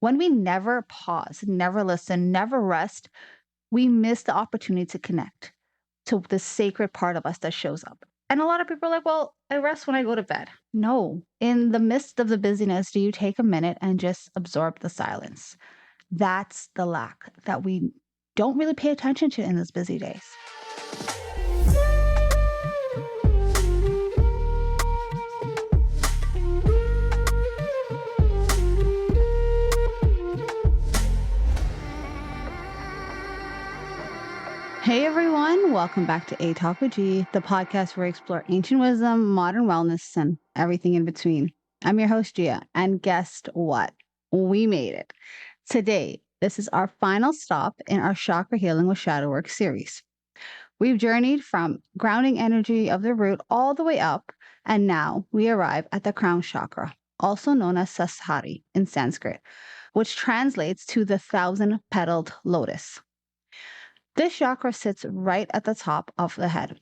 When we never pause, never listen, never rest, we miss the opportunity to connect to the sacred part of us that shows up. And a lot of people are like, well, I rest when I go to bed. No, in the midst of the busyness, do you take a minute and just absorb the silence? That's the lack that we don't really pay attention to in these busy days. Hey everyone, welcome back to A Talk with G, the podcast where we explore ancient wisdom, modern wellness, and everything in between. I'm your host, Gia, and guess what? We made it. Today, this is our final stop in our Chakra Healing with Shadow Work series. We've journeyed from grounding energy of the root all the way up, and now we arrive at the Crown Chakra, also known as Sasahari in Sanskrit, which translates to the thousand-petaled lotus. This chakra sits right at the top of the head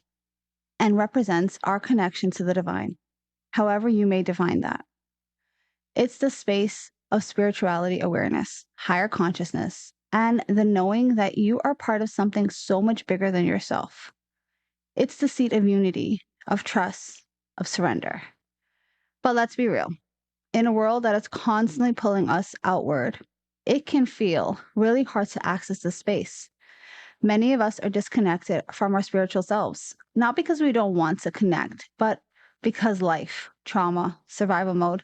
and represents our connection to the divine, however you may define that. It's the space of spirituality awareness, higher consciousness, and the knowing that you are part of something so much bigger than yourself. It's the seat of unity, of trust, of surrender. But let's be real. In a world that is constantly pulling us outward, it can feel really hard to access this space. Many of us are disconnected from our spiritual selves, not because we don't want to connect, but because life, trauma, survival mode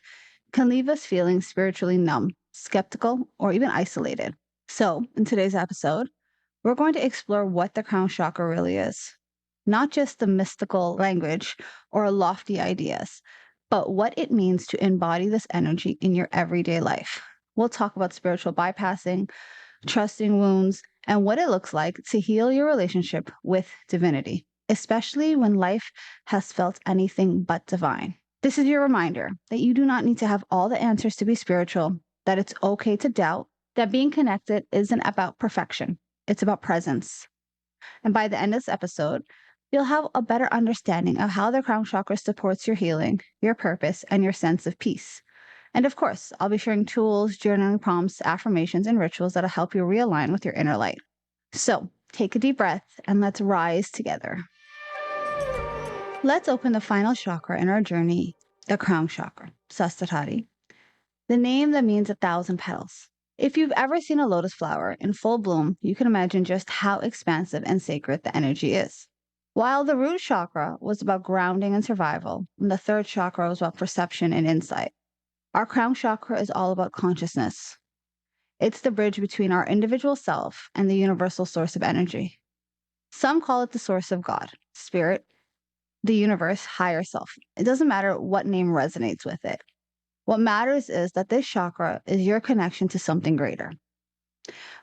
can leave us feeling spiritually numb, skeptical, or even isolated. So, in today's episode, we're going to explore what the crown chakra really is. Not just the mystical language or lofty ideas, but what it means to embody this energy in your everyday life. We'll talk about spiritual bypassing, trusting wounds, and what it looks like to heal your relationship with divinity, especially when life has felt anything but divine. This is your reminder that you do not need to have all the answers to be spiritual, that it's okay to doubt, that being connected isn't about perfection, it's about presence. And by the end of this episode, you'll have a better understanding of how the crown chakra supports your healing, your purpose, and your sense of peace. And of course, I'll be sharing tools, journaling prompts, affirmations, and rituals that'll help you realign with your inner light. So take a deep breath and let's rise together. Let's open the final chakra in our journey, the crown chakra, Sasahari, the name that means 1,000 petals. If you've ever seen a lotus flower in full bloom, you can imagine just how expansive and sacred the energy is. While the root chakra was about grounding and survival, and the third chakra was about perception and insight, our crown chakra is all about consciousness. It's the bridge between our individual self and the universal source of energy. Some call it the source of God, spirit, the universe, higher self. It doesn't matter what name resonates with it. What matters is that this chakra is your connection to something greater.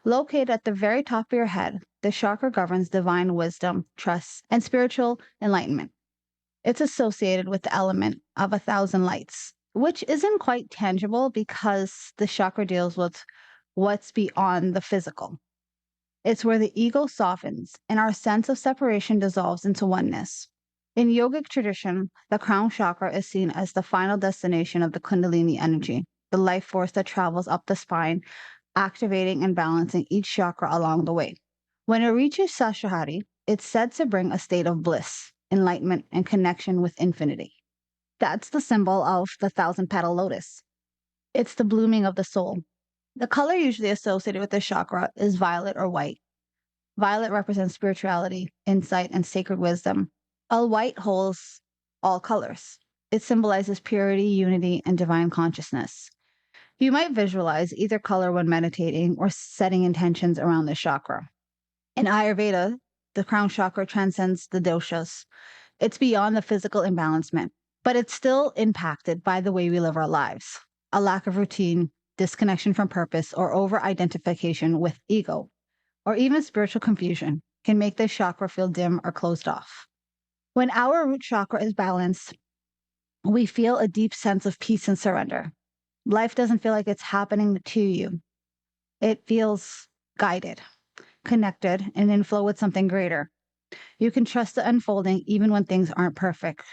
Located at the very top of your head, the chakra governs divine wisdom, trust, and spiritual enlightenment. It's associated with the element of 1,000 lights, which isn't quite tangible because the chakra deals with what's beyond the physical. It's where the ego softens and our sense of separation dissolves into oneness. In yogic tradition, the crown chakra is seen as the final destination of the Kundalini energy, the life force that travels up the spine, activating and balancing each chakra along the way. When it reaches Sasahari, it's said to bring a state of bliss, enlightenment, and connection with infinity. That's the symbol of the 1,000-petal lotus. It's the blooming of the soul. The color usually associated with this chakra is violet or white. Violet represents spirituality, insight, and sacred wisdom, while white holds all colors. It symbolizes purity, unity, and divine consciousness. You might visualize either color when meditating or setting intentions around this chakra. In Ayurveda, the crown chakra transcends the doshas. It's beyond the physical imbalancement, but it's still impacted by the way we live our lives. A lack of routine, disconnection from purpose, or over-identification with ego, or even spiritual confusion can make this chakra feel dim or closed off. When our root chakra is balanced, we feel a deep sense of peace and surrender. Life doesn't feel like it's happening to you. It feels guided, connected, and in flow with something greater. You can trust the unfolding even when things aren't perfect.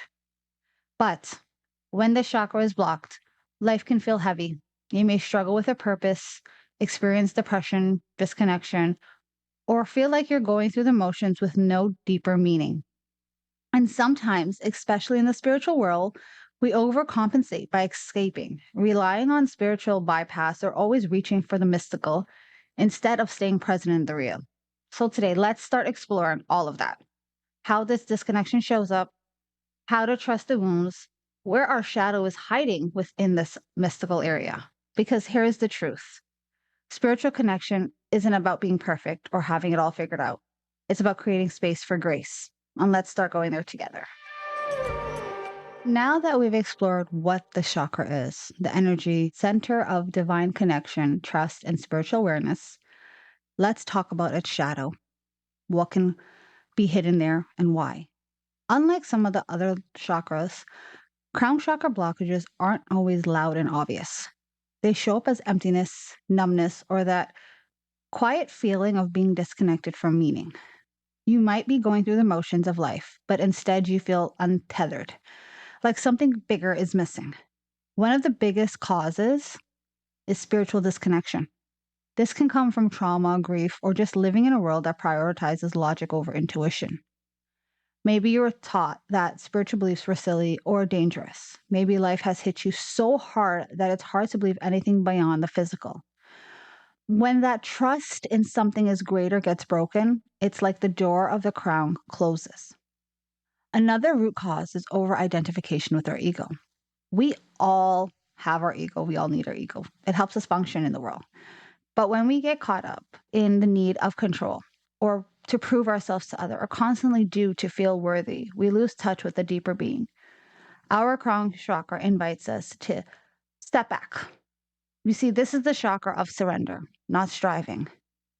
But when the chakra is blocked, life can feel heavy. You may struggle with a purpose, experience depression, disconnection, or feel like you're going through the motions with no deeper meaning. And sometimes, especially in the spiritual world, we overcompensate by escaping, relying on spiritual bypass, or always reaching for the mystical instead of staying present in the real. So today, let's start exploring all of that. How this disconnection shows up, how to trust the wounds, where our shadow is hiding within this mystical area. Because here is the truth: spiritual connection isn't about being perfect or having it all figured out, it's about creating space for grace. And let's start going there together. Now that we've explored what the chakra is, the energy center of divine connection, trust, and spiritual awareness, let's talk about its shadow. What can be hidden there and why? Unlike some of the other chakras, crown chakra blockages aren't always loud and obvious. They show up as emptiness, numbness, or that quiet feeling of being disconnected from meaning. You might be going through the motions of life, but instead you feel untethered, like something bigger is missing. One of the biggest causes is spiritual disconnection. This can come from trauma, grief, or just living in a world that prioritizes logic over intuition. Maybe you were taught that spiritual beliefs were silly or dangerous. Maybe life has hit you so hard that it's hard to believe anything beyond the physical. When that trust in something is greater gets broken, it's like the door of the crown closes. Another root cause is over identification with our ego. We all have our ego. We all need our ego. It helps us function in the world. But when we get caught up in the need of control or to prove ourselves to others or constantly do to feel worthy, we lose touch with the deeper being. Our crown chakra invites us to step back. You see, this is the chakra of surrender, not striving.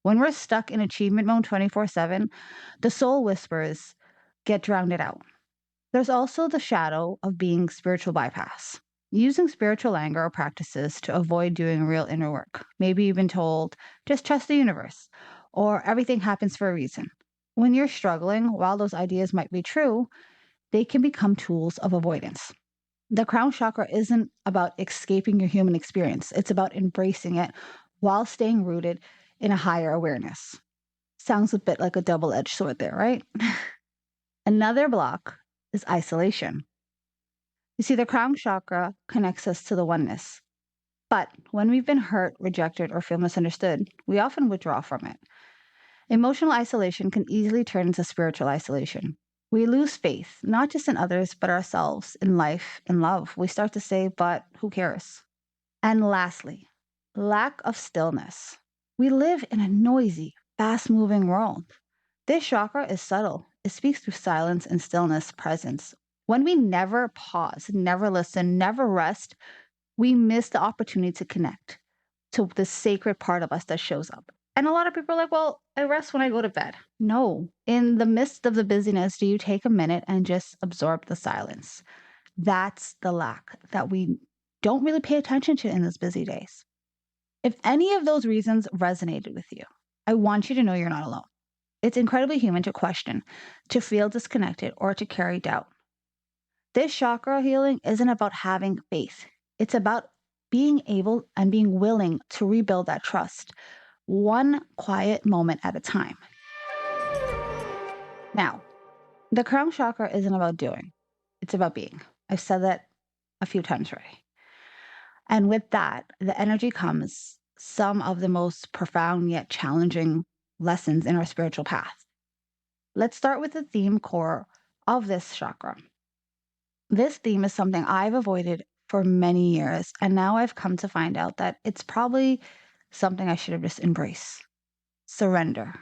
When we're stuck in achievement mode 24/7, the soul whispers get drowned out. There's also the shadow of being spiritual bypass, using spiritual anger or practices to avoid doing real inner work. Maybe you've been told, just trust the universe, or everything happens for a reason. When you're struggling, while those ideas might be true, they can become tools of avoidance. The crown chakra isn't about escaping your human experience, it's about embracing it while staying rooted in a higher awareness. Sounds a bit like a double edged sword there, right? Another block is isolation. You see, the crown chakra connects us to the oneness. But when we've been hurt, rejected, or feel misunderstood, we often withdraw from it. Emotional isolation can easily turn into spiritual isolation. We lose faith, not just in others, but ourselves, in life, in love. We start to say, but who cares? And lastly, lack of stillness. We live in a noisy, fast moving world. This chakra is subtle. It speaks through silence and stillness, presence. When we never pause, never listen, never rest, we miss the opportunity to connect to the sacred part of us that shows up. And a lot of people are like, well, I rest when I go to bed. No. In the midst of the busyness, do you take a minute and just absorb the silence? That's the lack that we don't really pay attention to in these busy days. If any of those reasons resonated with you, I want you to know you're not alone. It's incredibly human to question, to feel disconnected, or to carry doubt. This chakra healing isn't about having faith. It's about being able and being willing to rebuild that trust, one quiet moment at a time. Now, the crown chakra isn't about doing, it's about being. I've said that a few times already. And with that, the energy comes some of the most profound yet challenging lessons in our spiritual path. Let's start with the theme core of this chakra. This theme is something I've avoided for many years, and now I've come to find out that it's probably something I should have just embraced. Surrender.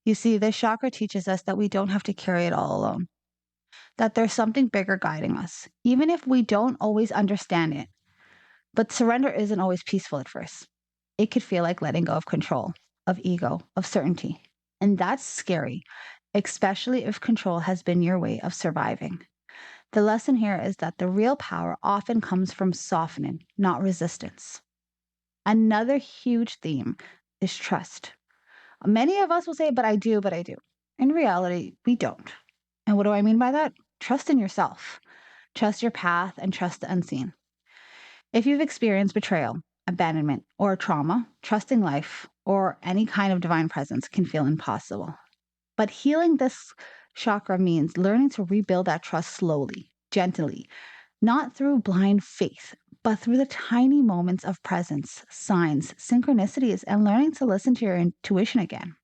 You see, this chakra teaches us that we don't have to carry it all alone, that there's something bigger guiding us, even if we don't always understand it. But surrender isn't always peaceful at first. It could feel like letting go of control, of ego, of certainty. And that's scary, especially if control has been your way of surviving. The lesson here is that the real power often comes from softening, not resistance. Another huge theme is trust. Many of us will say, but I do, but I do. In reality, we don't. And what do I mean by that? Trust in yourself, trust your path, and trust the unseen. If you've experienced betrayal, abandonment, or trauma, trusting life or any kind of divine presence can feel impossible. But healing this chakra means learning to rebuild that trust slowly, gently, not through blind faith, but through the tiny moments of presence, signs, synchronicities, and learning to listen to your intuition again.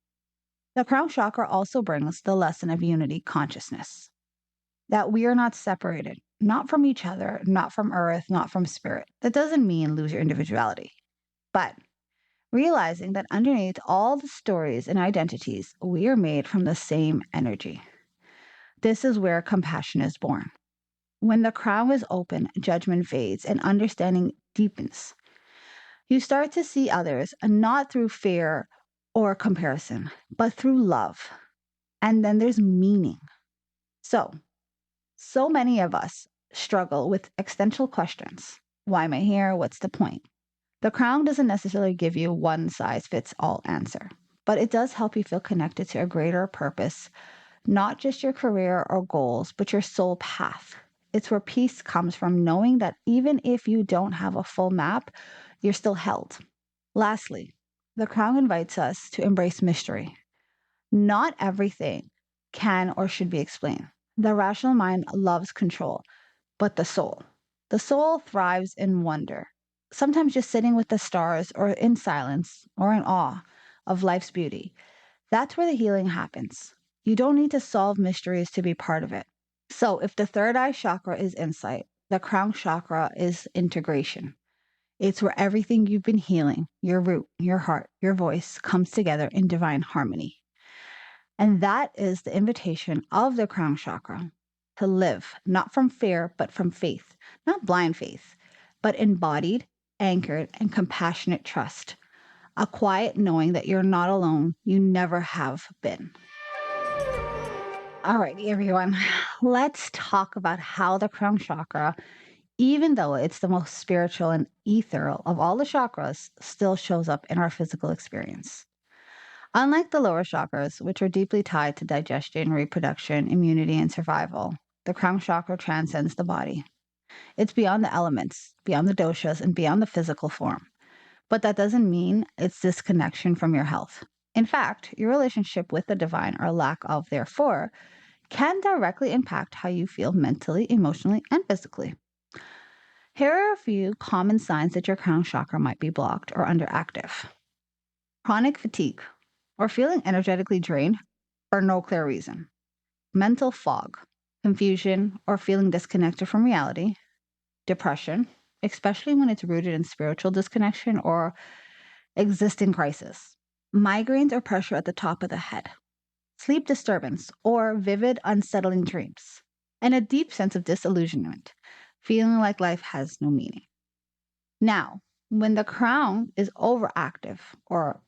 The crown chakra also brings the lesson of unity consciousness, that we are not separated, not from each other, not from earth, not from spirit. That doesn't mean lose your individuality, but realizing that underneath all the stories and identities, we are made from the same energy. This is where compassion is born. When the crown is open, judgment fades and understanding deepens. You start to see others not through fear or comparison, but through love. And then there's meaning. So many of us struggle with existential questions. Why am I here? What's the point? The crown doesn't necessarily give you one size fits all answer, but it does help you feel connected to a greater purpose, not just your career or goals, but your soul path. It's where peace comes from knowing that even if you don't have a full map, you're still held. Lastly, the crown invites us to embrace mystery. Not everything can or should be explained. The rational mind loves control, but the soul thrives in wonder. Sometimes just sitting with the stars or in silence or in awe of life's beauty. That's where the healing happens. You don't need to solve mysteries to be part of it. So, if the third eye chakra is insight, the crown chakra is integration. It's where everything you've been healing, your root, your heart, your voice, comes together in divine harmony. And that is the invitation of the crown chakra to live, not from fear, but from faith, not blind faith, but embodied, anchored, and compassionate trust. A quiet knowing that you're not alone, you never have been. Alrighty, everyone, let's talk about how the crown chakra, even though it's the most spiritual and ethereal of all the chakras, still shows up in our physical experience. Unlike the lower chakras, which are deeply tied to digestion, reproduction, immunity, and survival, the crown chakra transcends the body. It's beyond the elements, beyond the doshas, and beyond the physical form. But that doesn't mean it's disconnection from your health. In fact, your relationship with the divine, or lack of, therefore, can directly impact how you feel mentally, emotionally, and physically. Here are a few common signs that your crown chakra might be blocked or underactive. Chronic fatigue, or feeling energetically drained for no clear reason. Mental fog, confusion, or feeling disconnected from reality. Depression, especially when it's rooted in spiritual disconnection or existing crisis. Migraines or pressure at the top of the head. Sleep disturbance or vivid, unsettling dreams. And a deep sense of disillusionment, feeling like life has no meaning. Now, when the crown is overactive or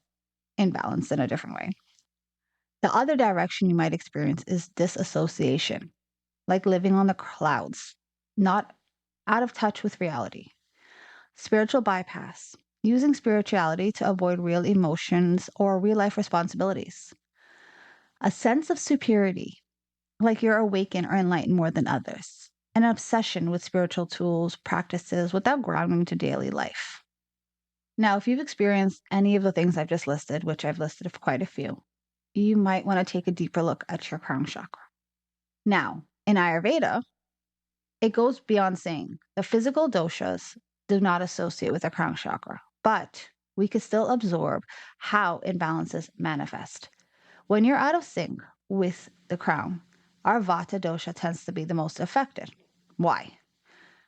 imbalanced in a different way, the other direction you might experience is disassociation, like living on the clouds, not out of touch with reality. Spiritual bypass, using spirituality to avoid real emotions or real life responsibilities. A sense of superiority, like you're awakened or enlightened more than others. An obsession with spiritual tools, practices without grounding to daily life. Now, if you've experienced any of the things I've just listed, which I've listed quite a few, you might want to take a deeper look at your crown chakra. Now, in Ayurveda, it goes beyond saying the physical doshas do not associate with the crown chakra, but we can still absorb how imbalances manifest. When you're out of sync with the crown, our vata dosha tends to be the most affected. Why?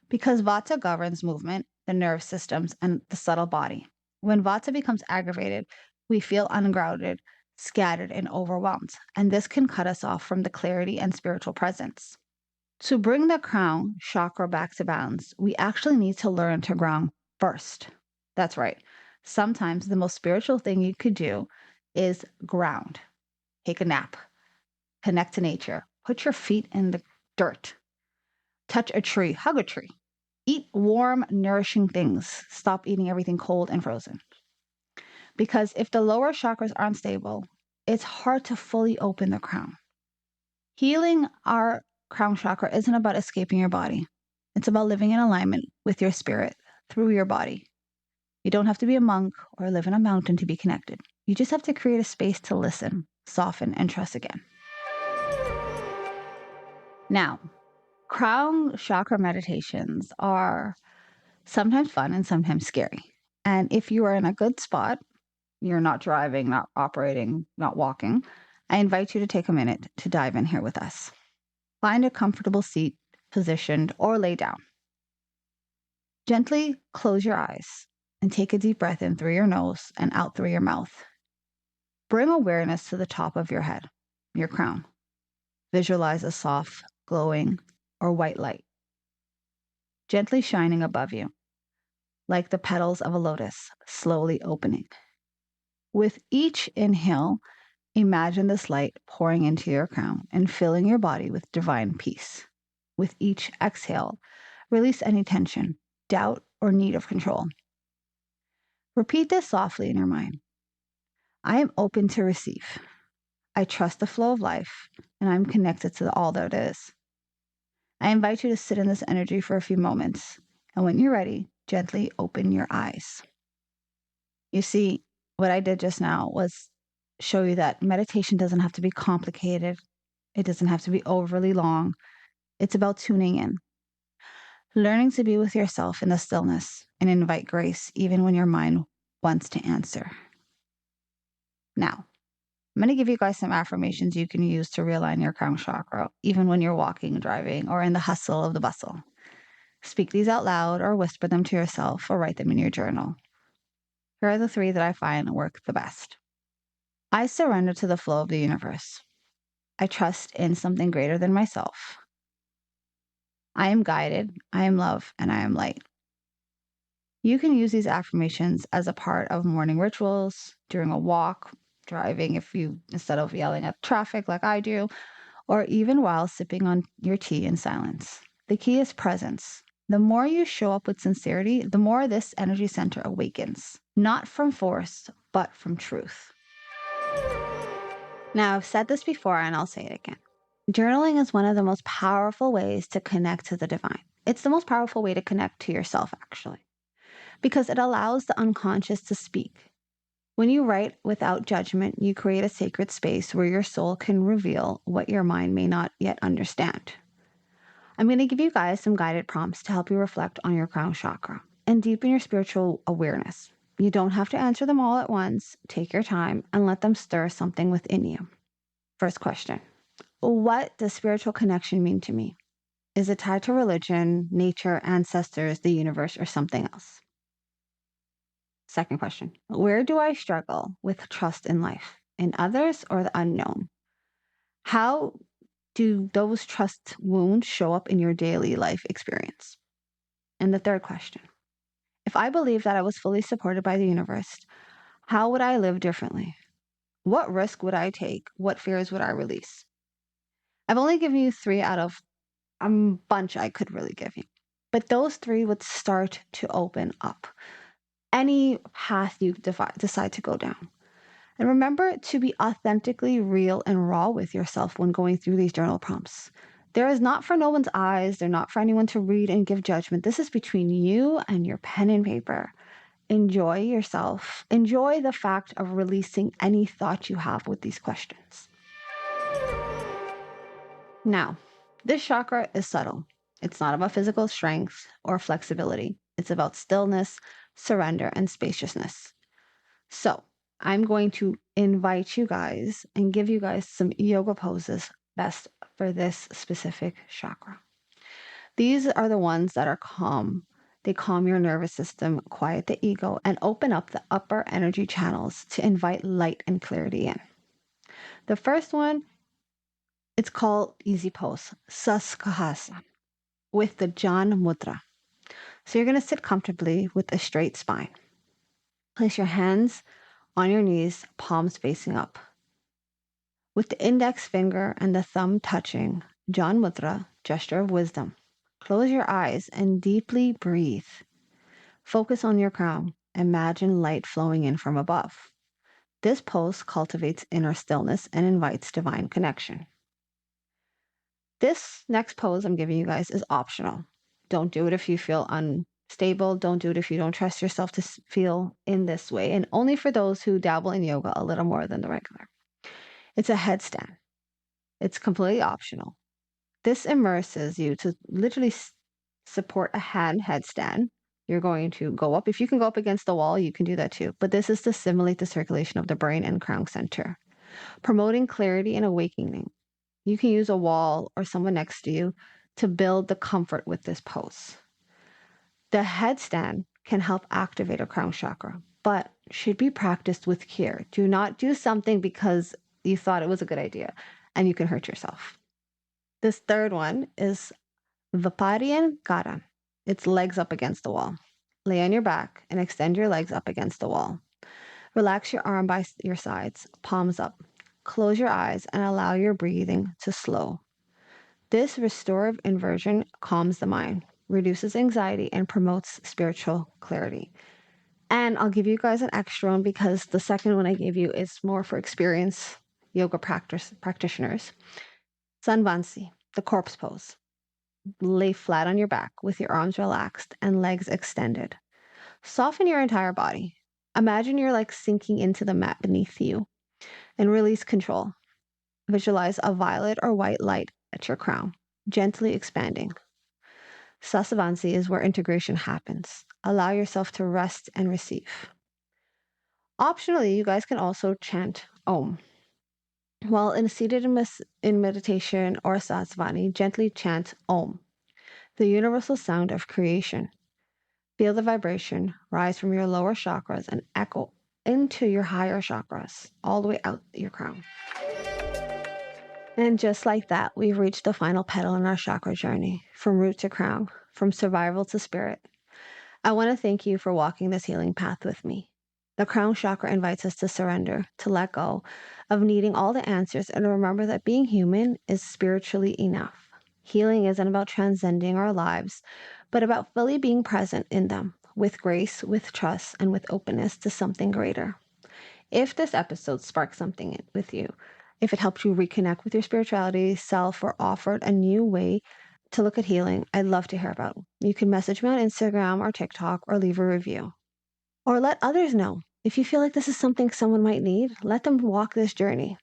Because vata governs movement, the nerve systems, and the subtle body. When vata becomes aggravated, we feel ungrounded, scattered, and overwhelmed, and this can cut us off from the clarity and spiritual presence. To bring the crown chakra back to balance, we actually need to learn to ground first. That's right. Sometimes the most spiritual thing you could do is ground. Take a nap, connect to nature, put your feet in the dirt, touch a tree, hug a tree, eat warm, nourishing things, stop eating everything cold and frozen. Because if the lower chakras aren't stable, it's hard to fully open the crown. Healing our crown chakra isn't about escaping your body. It's about living in alignment with your spirit, through your body. You don't have to be a monk or live in a mountain to be connected. You just have to create a space to listen, soften, and trust again. Now, crown chakra meditations are sometimes fun and sometimes scary. And if you are in a good spot, you're not driving, not operating, not walking, I invite you to take a minute to dive in here with us. Find a comfortable seat, positioned, or lay down. Gently close your eyes and take a deep breath in through your nose and out through your mouth. Bring awareness to the top of your head, your crown. Visualize a soft, glowing, or white light, gently shining above you, like the petals of a lotus slowly opening. With each inhale, imagine this light pouring into your crown and filling your body with divine peace. With each exhale, release any tension, doubt, or need of control. Repeat this softly in your mind. I am open to receive. I trust the flow of life, and I'm connected to all that is. I invite you to sit in this energy for a few moments, and when you're ready, gently open your eyes. You see, what I did just now was show you that meditation doesn't have to be complicated. It doesn't have to be overly long. It's about tuning in, learning to be with yourself in the stillness and invite grace even when your mind wants to answer. Now, I'm going to give you guys some affirmations you can use to realign your crown chakra, even when you're walking, driving, or in the hustle of the bustle. Speak these out loud or whisper them to yourself or write them in your journal. Here are the 3 that I find work the best. I surrender to the flow of the universe. I trust in something greater than myself. I am guided, I am love, and I am light. You can use these affirmations as a part of morning rituals, during a walk, driving instead of yelling at traffic like I do, or even while sipping on your tea in silence. The key is presence. The more you show up with sincerity, the more this energy center awakens, not from force, but from truth. Now, I've said this before and I'll say it again. Journaling is one of the most powerful ways to connect to the divine. It's the most powerful way to connect to yourself, actually, because it allows the unconscious to speak. When you write without judgment, you create a sacred space where your soul can reveal what your mind may not yet understand. I'm going to give you guys some guided prompts to help you reflect on your crown chakra and deepen your spiritual awareness. You don't have to answer them all at once. Take your time and let them stir something within you. First question. What does spiritual connection mean to me? Is it tied to religion, nature, ancestors, the universe, or something else? Second question. Where do I struggle with trust in life, in others, or the unknown? How do those trust wounds show up in your daily life experience? And the third question. If I believed that I was fully supported by the universe, how would I live differently? What risk would I take? What fears would I release? I've only given you 3 out of a bunch I could really give you. But those 3 would start to open up any path you decide to go down. And remember to be authentically real and raw with yourself when going through these journal prompts. They're not for no one's eyes. They're not for anyone to read and give judgment. This is between you and your pen and paper. Enjoy yourself. Enjoy the fact of releasing any thought you have with these questions. Now, this chakra is subtle. It's not about physical strength or flexibility. It's about stillness, surrender, and spaciousness. So, I'm going to invite you guys and give you guys some yoga poses best for this specific chakra. These are the ones that are calm. They calm your nervous system, quiet the ego, and open up the upper energy channels to invite light and clarity in. The first one, it's called easy pose, Saskahasa, with the Jan Mudra. So you're going to sit comfortably with a straight spine. Place your hands on your knees, palms facing up. With the index finger and the thumb touching, Jan Mudra, gesture of wisdom. Close your eyes and deeply breathe. Focus on your crown. Imagine light flowing in from above. This pose cultivates inner stillness and invites divine connection. This next pose I'm giving you guys is optional. Don't do it if you feel stable. Don't do it if you don't trust yourself to feel in this way. And only for those who dabble in yoga a little more than the regular. It's a headstand. It's completely optional. This immerses you to literally support a headstand. You're going to go up. If you can go up against the wall, you can do that too. But this is to simulate the circulation of the brain and crown center, promoting clarity and awakening. You can use a wall or someone next to you to build the comfort with this pose. The headstand can help activate a crown chakra, but should be practiced with care. Do not do something because you thought it was a good idea and you can hurt yourself. This third one is Viparian. It's legs up against the wall. Lay on your back and extend your legs up against the wall. Relax your arm by your sides, palms up. Close your eyes and allow your breathing to slow. This restorative inversion calms the mind, reduces anxiety, and promotes spiritual clarity. And I'll give you guys an extra one because the second one I gave you is more for experienced yoga practitioners. Sanvansi, the corpse pose. Lay flat on your back with your arms relaxed and legs extended. Soften your entire body. Imagine you're like sinking into the mat beneath you and release control. Visualize a violet or white light at your crown, gently expanding. Sasavansi is where integration happens. Allow yourself to rest and receive. Optionally, you guys can also chant Om. While seated in meditation or Sasavani, gently chant Om, the universal sound of creation. Feel the vibration rise from your lower chakras and echo into your higher chakras, all the way out your crown. And just like that, we've reached the final petal in our chakra journey, from root to crown, from survival to spirit. I want to thank you for walking this healing path with me. The crown chakra invites us to surrender, to let go of needing all the answers, and to remember that being human is spiritually enough. Healing isn't about transcending our lives, but about fully being present in them, with grace, with trust, and with openness to something greater. If this episode sparked something with you, if it helped you reconnect with your spirituality, self, or offered a new way to look at healing, I'd love to hear about it. You can message me on Instagram or TikTok or leave a review. Or let others know. If you feel like this is something someone might need, let them walk this journey.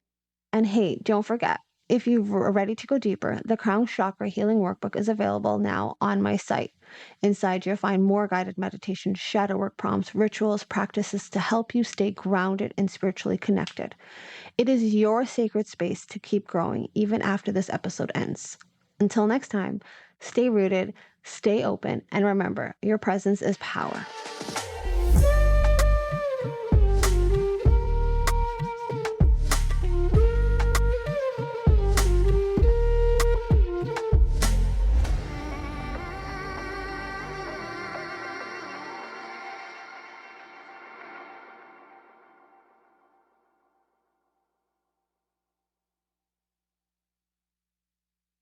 And hey, don't forget, if you're ready to go deeper, the Crown Chakra Healing Workbook is available now on my site. Inside, you'll find more guided meditations, shadow work prompts, rituals, practices to help you stay grounded and spiritually connected. It is your sacred space to keep growing even after this episode ends. Until next time, stay rooted, stay open, and remember, your presence is power.